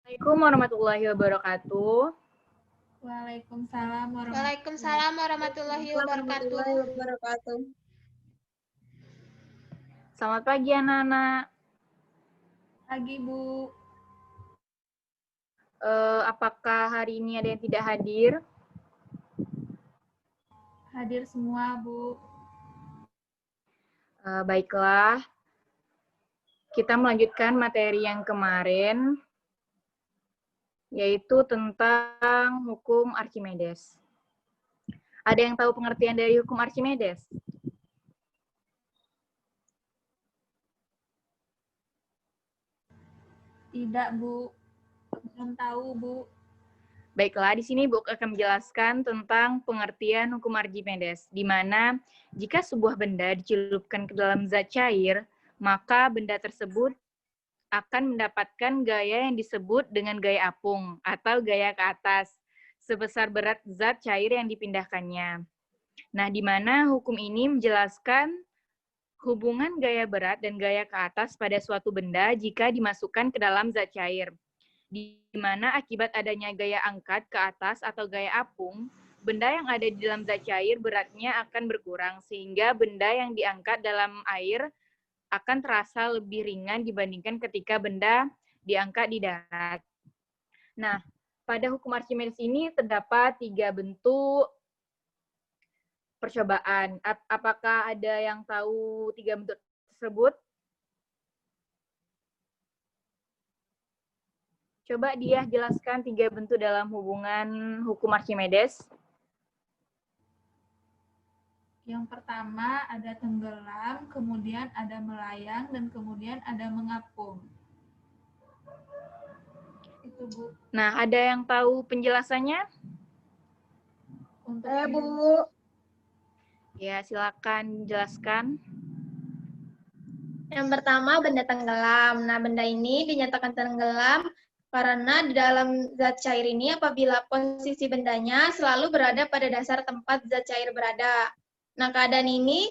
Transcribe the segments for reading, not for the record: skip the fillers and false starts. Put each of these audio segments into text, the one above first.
Assalamualaikum warahmatullahi wabarakatuh. Waalaikumsalam warahmatullahi wabarakatuh. Selamat pagi anak-anak. Pagi, Bu. Apakah hari ini ada yang tidak hadir? Hadir semua, Bu. Baiklah, kita melanjutkan materi yang kemarin, yaitu tentang hukum Archimedes. Ada yang tahu pengertian dari hukum Archimedes? Tidak, Bu. Belum tahu, Bu. Baiklah, di sini Bu akan menjelaskan tentang pengertian hukum Archimedes, di mana jika sebuah benda dicelupkan ke dalam zat cair, maka benda tersebut akan mendapatkan gaya yang disebut dengan gaya apung atau gaya ke atas, sebesar berat zat cair yang dipindahkannya. Nah, di mana hukum ini menjelaskan hubungan gaya berat dan gaya ke atas pada suatu benda jika dimasukkan ke dalam zat cair, di mana akibat adanya gaya angkat ke atas atau gaya apung, benda yang ada di dalam zat cair beratnya akan berkurang, sehingga benda yang diangkat dalam air akan terasa lebih ringan dibandingkan ketika benda diangkat di darat. Nah, pada hukum Archimedes ini terdapat 3 bentuk percobaan. Apakah ada yang tahu 3 bentuk tersebut? Coba dia jelaskan 3 bentuk dalam hubungan hukum Archimedes. Yang pertama ada tenggelam, kemudian ada melayang, dan kemudian ada mengapung. Itu, Bu. Nah, ada yang tahu penjelasannya? Untuk Bu. Ya, silakan jelaskan. Yang pertama, benda tenggelam. Nah, benda ini dinyatakan tenggelam karena di dalam zat cair ini apabila posisi bendanya selalu berada pada dasar tempat zat cair berada. Nah, keadaan ini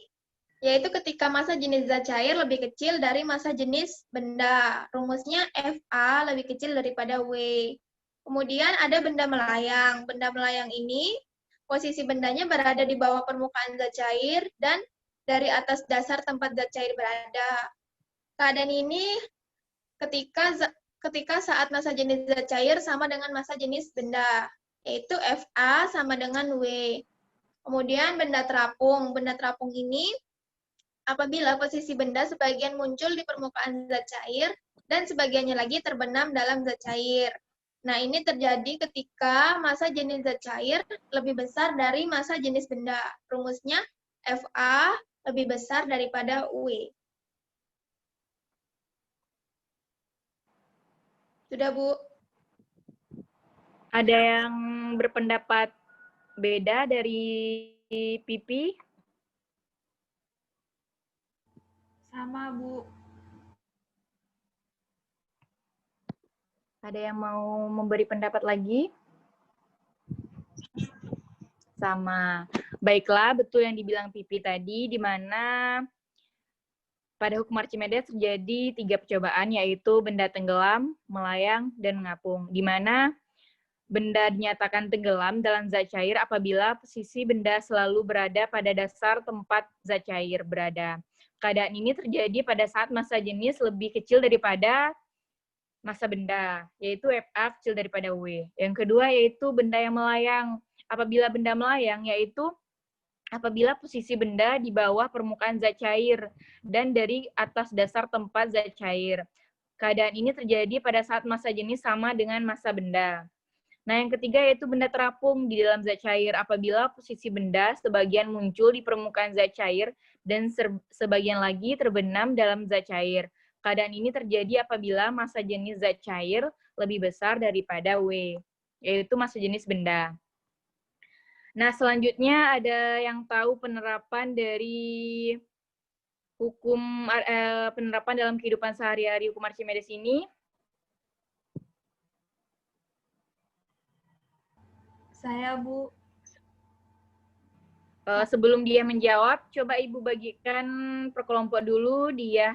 yaitu ketika massa jenis zat cair lebih kecil dari massa jenis benda. Rumusnya Fa lebih kecil daripada W. Kemudian ada benda melayang. Benda melayang ini posisi bendanya berada di bawah permukaan zat cair dan dari atas dasar tempat zat cair berada. Keadaan ini ketika saat massa jenis zat cair sama dengan massa jenis benda, yaitu Fa sama dengan W. Kemudian benda terapung. Benda terapung ini apabila posisi benda sebagian muncul di permukaan zat cair dan sebagiannya lagi terbenam dalam zat cair. Nah, ini terjadi ketika massa jenis zat cair lebih besar dari massa jenis benda. Rumusnya Fa lebih besar daripada W. Sudah, Bu. Ada yang berpendapat beda dari Pipi? sama, Bu. Ada yang mau memberi pendapat lagi? Sama. Baiklah, betul yang dibilang Pipi tadi, di mana pada hukum Archimedes terjadi 3 percobaan, yaitu benda tenggelam, melayang, dan mengapung. Di mana benda dinyatakan tenggelam dalam zat cair apabila posisi benda selalu berada pada dasar tempat zat cair berada. Keadaan ini terjadi pada saat massa jenis lebih kecil daripada massa benda, yaitu Fa kecil daripada W. Yang kedua yaitu benda yang melayang. Apabila benda melayang, yaitu apabila posisi benda di bawah permukaan zat cair dan dari atas dasar tempat zat cair. Keadaan ini terjadi pada saat massa jenis sama dengan massa benda. Nah, yang ketiga yaitu benda terapung di dalam zat cair apabila posisi benda sebagian muncul di permukaan zat cair dan sebagian lagi terbenam dalam zat cair. Keadaan ini terjadi apabila massa jenis zat cair lebih besar daripada W, yaitu massa jenis benda. Nah, selanjutnya ada yang tahu penerapan dari hukum penerapan dalam kehidupan sehari-hari hukum Archimedes ini? Saya, Bu. Sebelum dia menjawab, coba Ibu bagikan per kelompok dulu, dia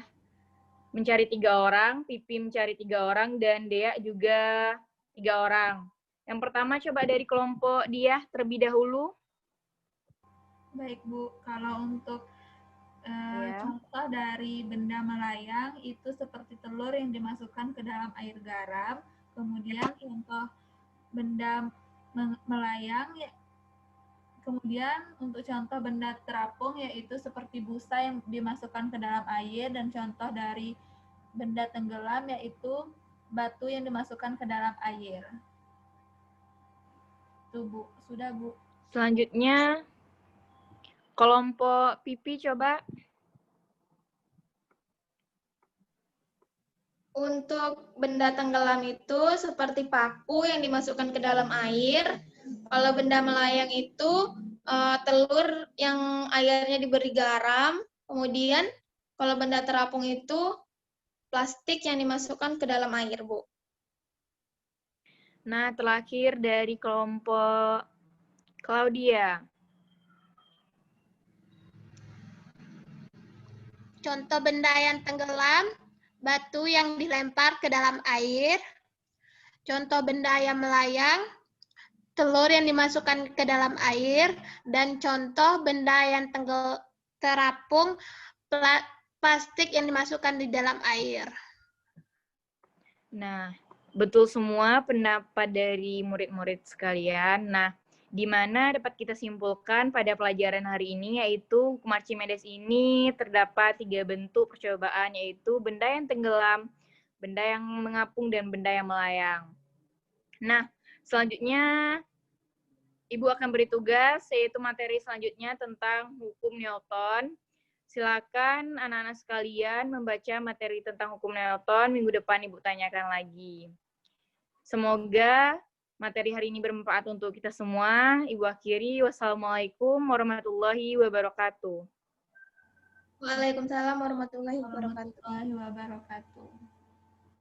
mencari 3 orang, Pipi mencari 3 orang, dan Dea juga 3 orang. Yang pertama coba dari kelompok Diah terlebih dahulu. Baik, Bu. Kalau untuk Ya. contoh dari benda melayang itu seperti telur yang dimasukkan ke dalam air garam. Kemudian contoh benda melayang, kemudian untuk contoh benda terapung yaitu seperti busa yang dimasukkan ke dalam air, dan contoh dari benda tenggelam yaitu batu yang dimasukkan ke dalam air. Itu, Bu. Sudah, Bu. Selanjutnya kelompok Pipi coba. Untuk benda tenggelam itu seperti paku yang dimasukkan ke dalam air. Kalau benda melayang itu telur yang airnya diberi garam. Kemudian kalau benda terapung itu plastik yang dimasukkan ke dalam air, Bu. Nah, terakhir dari kelompok Claudia. Contoh benda yang tenggelam, batu yang dilempar ke dalam air. Contoh benda yang melayang, telur yang dimasukkan ke dalam air. Dan contoh benda yang terapung, plastik yang dimasukkan di dalam air. Nah, betul semua pendapat dari murid-murid sekalian. Nah, di mana dapat kita simpulkan pada pelajaran hari ini, yaitu hukum Archimedes ini terdapat 3 bentuk percobaan, yaitu benda yang tenggelam, benda yang mengapung, dan benda yang melayang. Nah, selanjutnya Ibu akan beri tugas, yaitu materi selanjutnya tentang hukum Newton. Silakan anak-anak sekalian membaca materi tentang hukum Newton, minggu depan Ibu tanyakan lagi. Semoga materi hari ini bermanfaat untuk kita semua. Ibu akhiri, wassalamualaikum warahmatullahi wabarakatuh. Waalaikumsalam warahmatullahi Warahmatullahi wabarakatuh.